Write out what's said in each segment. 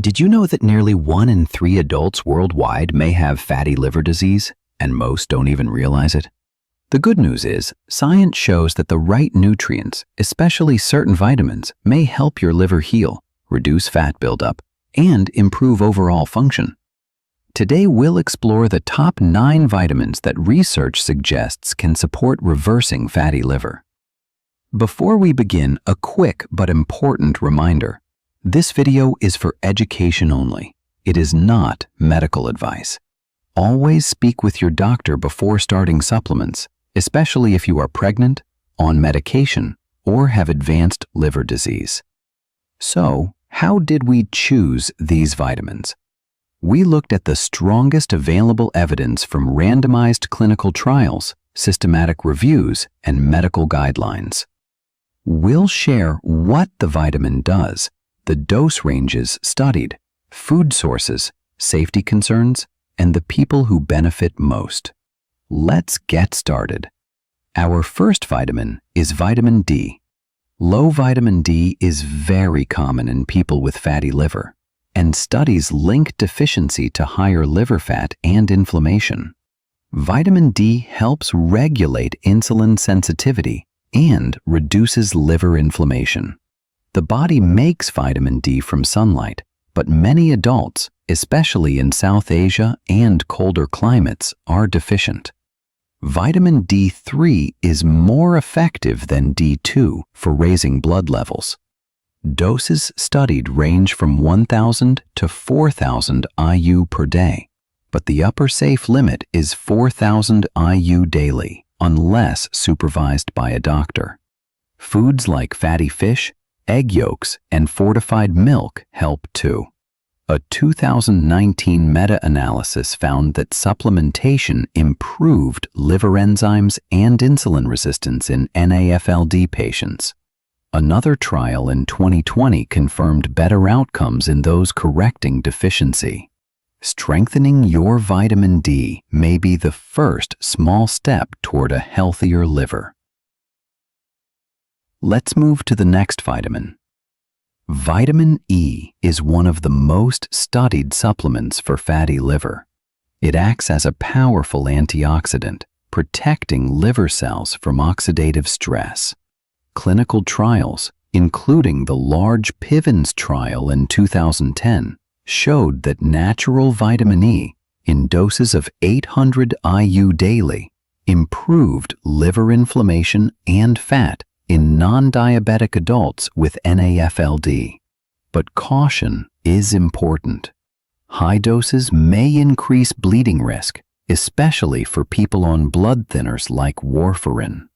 Did you know that nearly 1 in 3 adults worldwide may have fatty liver disease, and most don't even realize it? The good news is, science shows that the right nutrients, especially certain vitamins, may help your liver heal, reduce fat buildup, and improve overall function. Today we'll explore the top 9 vitamins that research suggests can support reversing fatty liver. Before we begin, a quick but important reminder. This video is for education only. It is not medical advice. Always speak with your doctor before starting supplements, especially if you are pregnant, on medication, or have advanced liver disease. So, how did we choose these vitamins? We looked at the strongest available evidence from randomized clinical trials, systematic reviews, and medical guidelines. We'll share what the vitamin does, the dose ranges studied, food sources, safety concerns, and the people who benefit most. Let's get started. Our first vitamin is vitamin D. Low vitamin D is very common in people with fatty liver, and studies link deficiency to higher liver fat and inflammation. Vitamin D helps regulate insulin sensitivity and reduces liver inflammation. The body makes vitamin D from sunlight, but many adults, especially in South Asia and colder climates, are deficient. Vitamin D3 is more effective than D2 for raising blood levels. Doses studied range from 1,000 to 4,000 IU per day, but the upper safe limit is 4,000 IU daily, unless supervised by a doctor. Foods like fatty fish, egg yolks, and fortified milk help too. A 2019 meta-analysis found that supplementation improved liver enzymes and insulin resistance in NAFLD patients. Another trial in 2020 confirmed better outcomes in those correcting deficiency. Strengthening your vitamin D may be the first small step toward a healthier liver. Let's move to the next vitamin. Vitamin E is one of the most studied supplements for fatty liver. It acts as a powerful antioxidant, protecting liver cells from oxidative stress. Clinical trials, including the large PIVNS trial in 2010, showed that natural vitamin E, in doses of 800 IU daily, improved liver inflammation and fat in non-diabetic adults with NAFLD. But caution is important. High doses may increase bleeding risk, especially for people on blood thinners like warfarin.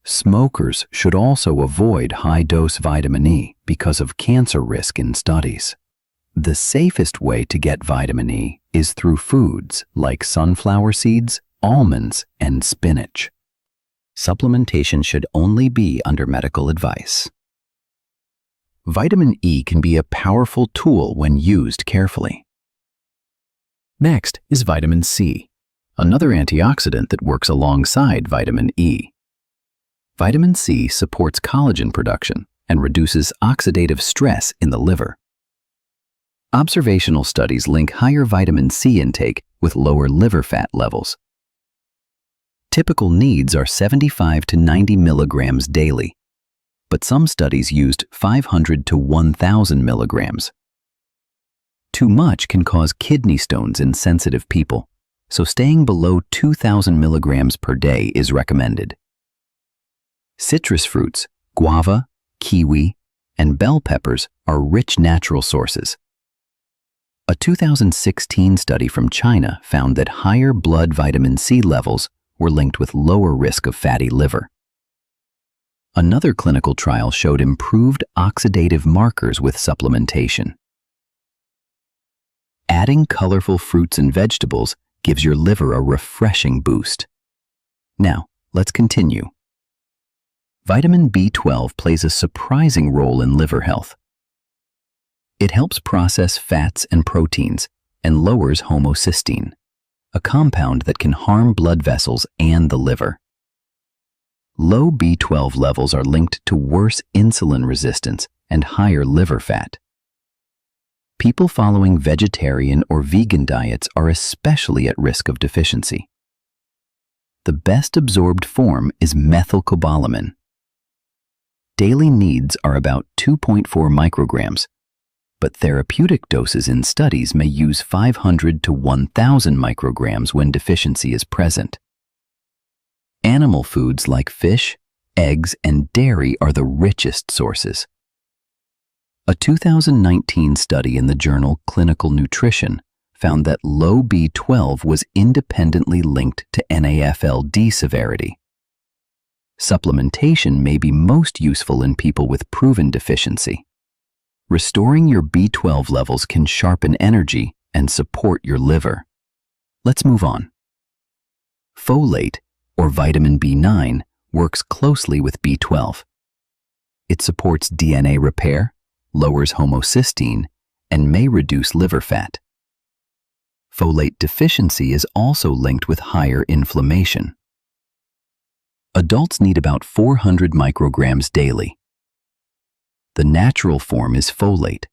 Smokers should also avoid high-dose vitamin E because of cancer risk in studies. The safest way to get vitamin E is through foods like sunflower seeds, almonds, and spinach. Supplementation should only be under medical advice. Vitamin E can be a powerful tool when used carefully. Next is vitamin C, another antioxidant that works alongside vitamin E. Vitamin C supports collagen production and reduces oxidative stress in the liver. Observational studies link higher vitamin C intake with lower liver fat levels. Typical needs are 75 to 90 milligrams daily, but some studies used 500 to 1,000 milligrams. Too much can cause kidney stones in sensitive people, so staying below 2,000 milligrams per day is recommended. Citrus fruits, guava, kiwi, and bell peppers are rich natural sources. A 2016 study from China found that higher blood vitamin C levels were linked with lower risk of fatty liver. Another clinical trial showed improved oxidative markers with supplementation. Adding colorful fruits and vegetables gives your liver a refreshing boost. Now, let's continue. Vitamin B12 plays a surprising role in liver health. It helps process fats and proteins and lowers homocysteine, a compound that can harm blood vessels and the liver. Low B12 levels are linked to worse insulin resistance and higher liver fat. People following vegetarian or vegan diets are especially at risk of deficiency. The best absorbed form is methylcobalamin. Daily needs are about 2.4 micrograms, but therapeutic doses in studies may use 500 to 1,000 micrograms when deficiency is present. Animal foods like fish, eggs, and dairy are the richest sources. A 2019 study in the journal Clinical Nutrition found that low B12 was independently linked to NAFLD severity. Supplementation may be most useful in people with proven deficiency. Restoring your B12 levels can sharpen energy and support your liver. Let's move on. Folate, or vitamin B9, works closely with B12. It supports DNA repair, lowers homocysteine, and may reduce liver fat. Folate deficiency is also linked with higher inflammation. Adults need about 400 micrograms daily. The natural form is folate,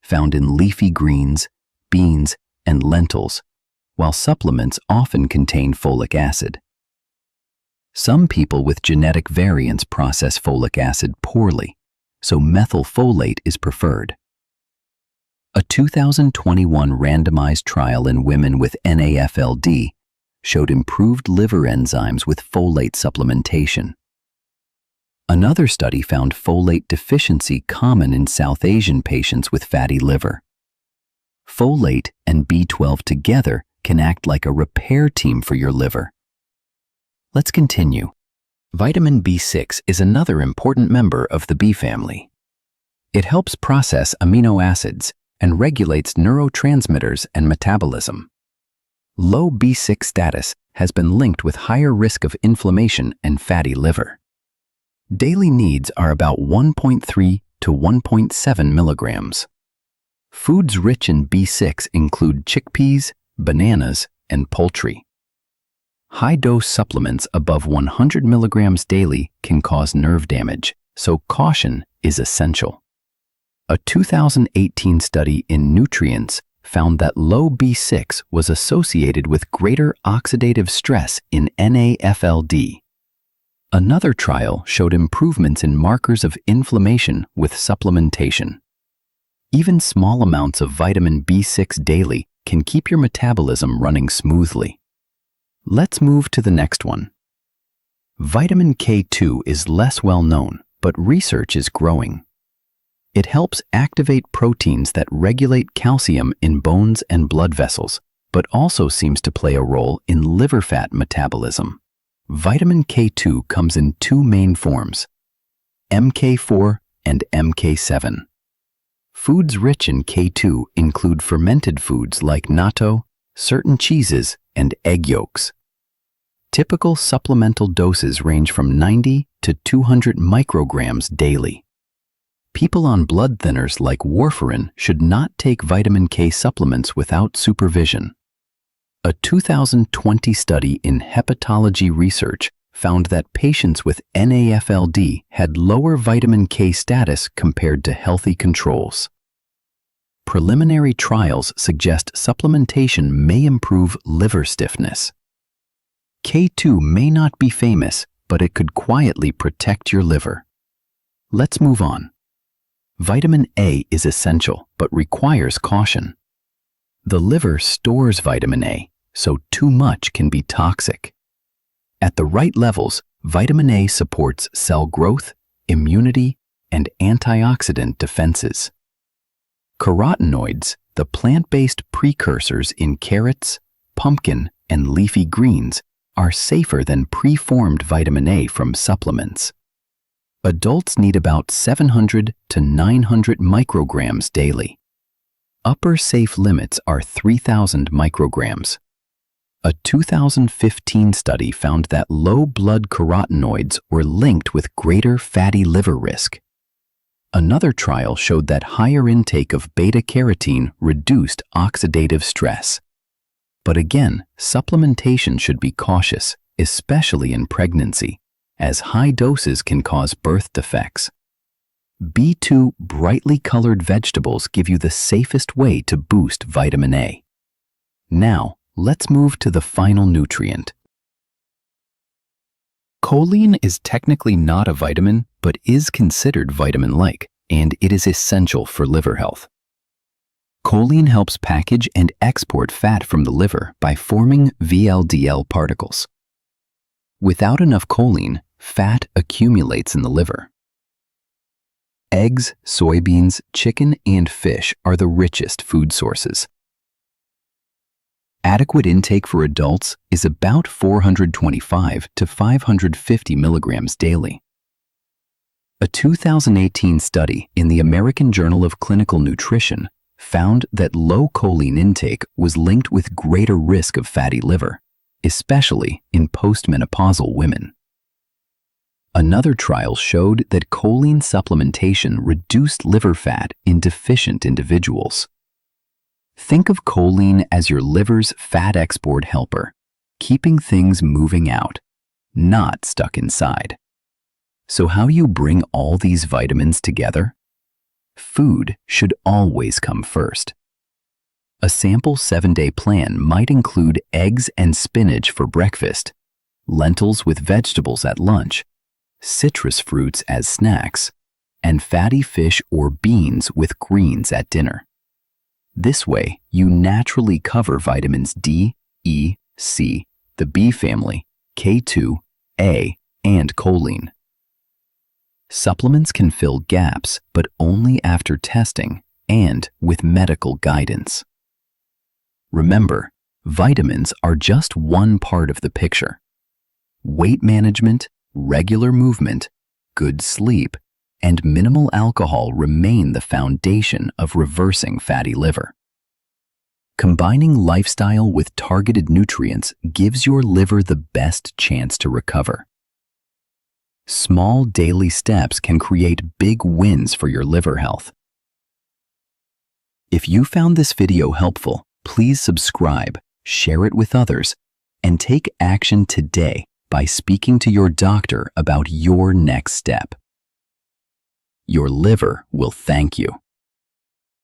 found in leafy greens, beans, and lentils, while supplements often contain folic acid. Some people with genetic variants process folic acid poorly, so methylfolate is preferred. A 2021 randomized trial in women with NAFLD showed improved liver enzymes with folate supplementation. Another study found folate deficiency common in South Asian patients with fatty liver. Folate and B12 together can act like a repair team for your liver. Let's continue. Vitamin B6 is another important member of the B family. It helps process amino acids and regulates neurotransmitters and metabolism. Low B6 status has been linked with higher risk of inflammation and fatty liver. Daily needs are about 1.3 to 1.7 milligrams. Foods rich in B6 include chickpeas, bananas, and poultry. High-dose supplements above 100 milligrams daily can cause nerve damage, so caution is essential. A 2018 study in Nutrients found that low B6 was associated with greater oxidative stress in NAFLD. Another trial showed improvements in markers of inflammation with supplementation. Even small amounts of vitamin B6 daily can keep your metabolism running smoothly. Let's move to the next one. Vitamin K2 is less well known, but research is growing. It helps activate proteins that regulate calcium in bones and blood vessels, but also seems to play a role in liver fat metabolism. Vitamin K2 comes in two main forms, MK4 and MK7. Foods rich in K2 include fermented foods like natto, certain cheeses, and egg yolks. Typical supplemental doses range from 90 to 200 micrograms daily. People on blood thinners like warfarin should not take vitamin K supplements without supervision. A 2020 study in hepatology research found that patients with NAFLD had lower vitamin K status compared to healthy controls. Preliminary trials suggest supplementation may improve liver stiffness. K2 may not be famous, but it could quietly protect your liver. Let's move on. Vitamin A is essential, but requires caution. The liver stores vitamin A, so too much can be toxic. At the right levels, vitamin A supports cell growth, immunity, and antioxidant defenses. Carotenoids, the plant-based precursors in carrots, pumpkin, and leafy greens, are safer than preformed vitamin A from supplements. Adults need about 700 to 900 micrograms daily. Upper safe limits are 3,000 micrograms. A 2015 study found that low blood carotenoids were linked with greater fatty liver risk. Another trial showed that higher intake of beta-carotene reduced oxidative stress. But again, supplementation should be cautious, especially in pregnancy, as high doses can cause birth defects. B2 brightly colored vegetables give you the safest way to boost vitamin A. Now, let's move to the final nutrient. Choline is technically not a vitamin, but is considered vitamin-like, and it is essential for liver health. Choline helps package and export fat from the liver by forming VLDL particles. Without enough choline, fat accumulates in the liver. Eggs, soybeans, chicken, and fish are the richest food sources. Adequate intake for adults is about 425 to 550 milligrams daily. A 2018 study in the American Journal of Clinical Nutrition found that low choline intake was linked with greater risk of fatty liver, especially in postmenopausal women. Another trial showed that choline supplementation reduced liver fat in deficient individuals. Think of choline as your liver's fat export helper, keeping things moving out, not stuck inside. So how do you bring all these vitamins together? Food should always come first. A sample 7-day plan might include eggs and spinach for breakfast, lentils with vegetables at lunch, citrus fruits as snacks, and fatty fish or beans with greens at dinner. This way, you naturally cover vitamins D, E, C, the B family, K2, A, and choline. Supplements can fill gaps, but only after testing and with medical guidance. Remember, vitamins are just one part of the picture. Weight management, regular movement, good sleep, and minimal alcohol remain the foundation of reversing fatty liver. Combining lifestyle with targeted nutrients gives your liver the best chance to recover. Small daily steps can create big wins for your liver health. If you found this video helpful, please subscribe, share it with others, and take action today by speaking to your doctor about your next step. Your liver will thank you.